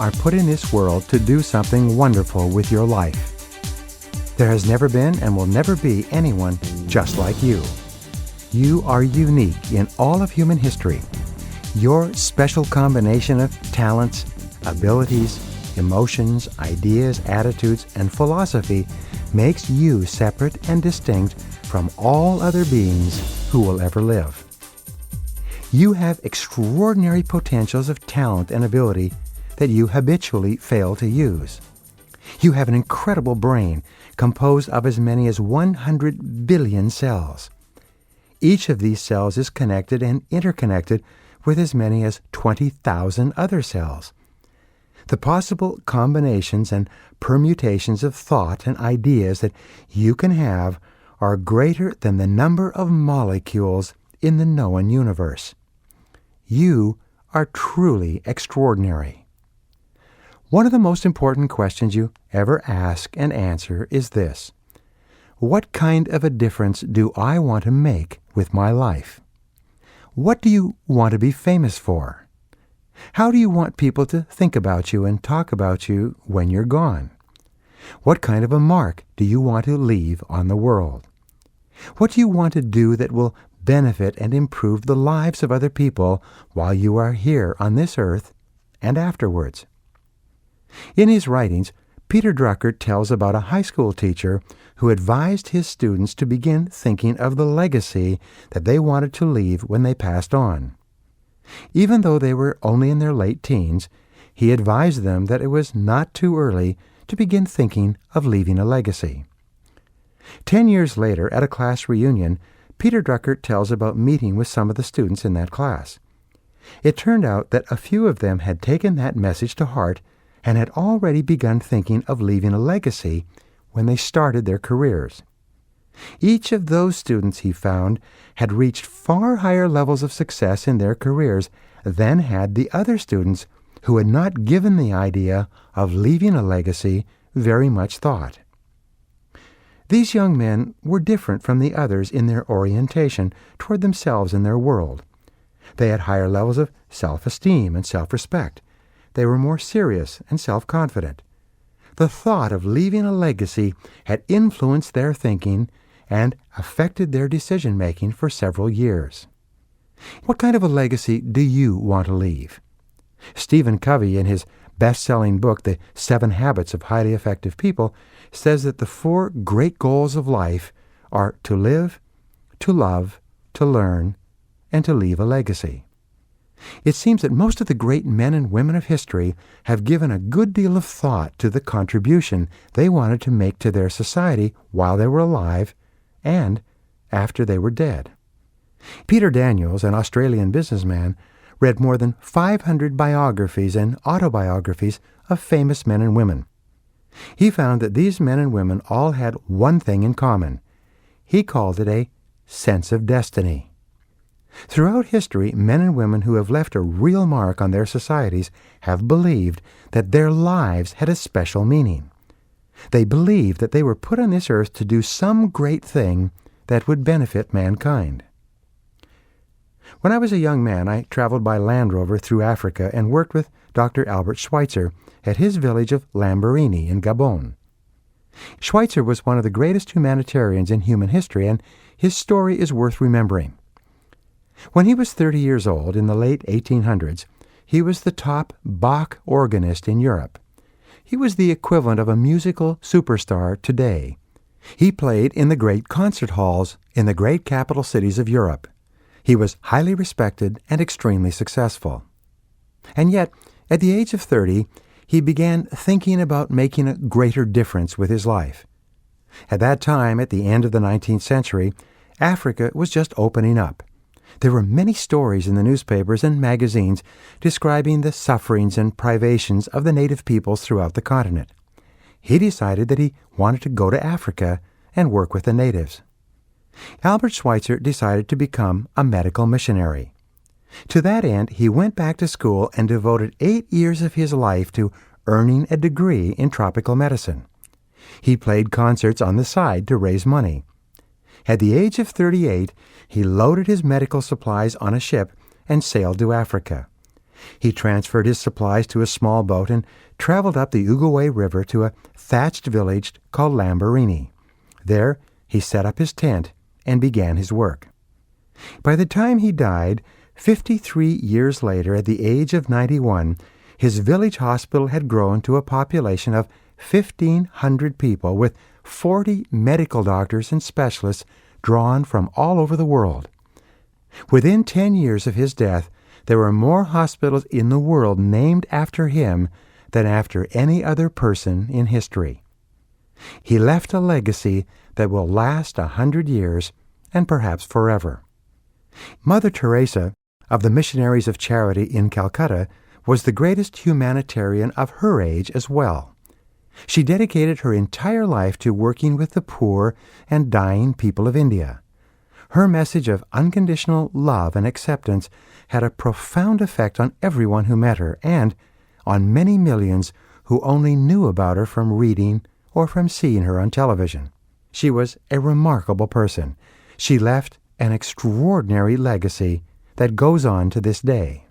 are put in this world to do something wonderful with your life. There has never been and will never be anyone just like you. You are unique in all of human history. Your special combination of talents, abilities, emotions, ideas, attitudes, and philosophy makes you separate and distinct from all other beings who will ever live. You have extraordinary potentials of talent and ability that you habitually fail to use. You have an incredible brain composed of as many as 100 billion cells. Each of these cells is connected and interconnected with as many as 20,000 other cells. The possible combinations and permutations of thought and ideas that you can have are greater than the number of molecules in the known universe. You are truly extraordinary. One of the most important questions you ever ask and answer is this: what kind of a difference do I want to make with my life? What do you want to be famous for? How do you want people to think about you and talk about you when you're gone? What kind of a mark do you want to leave on the world? What do you want to do that will benefit and improve the lives of other people while you are here on this earth and afterwards? In his writings, Peter Drucker tells about a high school teacher who advised his students to begin thinking of the legacy that they wanted to leave when they passed on. Even though they were only in their late teens, he advised them that it was not too early to begin thinking of leaving a legacy. 10 years later, at a class reunion, Peter Drucker tells about meeting with some of the students in that class. It turned out that a few of them had taken that message to heart and had already begun thinking of leaving a legacy when they started their careers. Each of those students, he found, had reached far higher levels of success in their careers than had the other students who had not given the idea of leaving a legacy very much thought. These young men were different from the others in their orientation toward themselves and their world. They had higher levels of self-esteem and self-respect. They were more serious and self-confident. The thought of leaving a legacy had influenced their thinking and affected their decision-making for several years. What kind of a legacy do you want to leave? Stephen Covey, in his best-selling book, The 7 Habits of Highly Effective People, says that the 4 great goals of life are to live, to love, to learn, and to leave a legacy. It seems that most of the great men and women of history have given a good deal of thought to the contribution they wanted to make to their society while they were alive and after they were dead. Peter Daniels, an Australian businessman, read more than 500 biographies and autobiographies of famous men and women. He found that these men and women all had one thing in common. He called it a sense of destiny. Throughout history, men and women who have left a real mark on their societies have believed that their lives had a special meaning. They believed that they were put on this earth to do some great thing that would benefit mankind. When I was a young man, I traveled by Land Rover through Africa and worked with Dr. Albert Schweitzer at his village of Lambaréné in Gabon. Schweitzer was one of the greatest humanitarians in human history, and his story is worth remembering. When he was 30 years old, in the late 1800s, he was the top Bach organist in Europe. He was the equivalent of a musical superstar today. He played in the great concert halls in the great capital cities of Europe. He was highly respected and extremely successful. And yet, at the age of 30, he began thinking about making a greater difference with his life. At that time, at the end of the 19th century, Africa was just opening up. There were many stories in the newspapers and magazines describing the sufferings and privations of the native peoples throughout the continent. He decided that he wanted to go to Africa and work with the natives. Albert Schweitzer decided to become a medical missionary. To that end, he went back to school and devoted 8 years of his life to earning a degree in tropical medicine. He played concerts on the side to raise money. At the age of 38, he loaded his medical supplies on a ship and sailed to Africa. He transferred his supplies to a small boat and traveled up the Uguay River to a thatched village called Lamborghini. There, he set up his tent and began his work. By the time he died, 53 years later, at the age of 91, his village hospital had grown to a population of 1,500 people, with 40 medical doctors and specialists drawn from all over the world. Within 10 years of his death, there were more hospitals in the world named after him than after any other person in history. He left a legacy that will last 100 years and perhaps forever. Mother Teresa of the Missionaries of Charity in Calcutta was the greatest humanitarian of her age as well. She dedicated her entire life to working with the poor and dying people of India. Her message of unconditional love and acceptance had a profound effect on everyone who met her and on many millions who only knew about her from reading or from seeing her on television. She was a remarkable person. She left an extraordinary legacy that goes on to this day.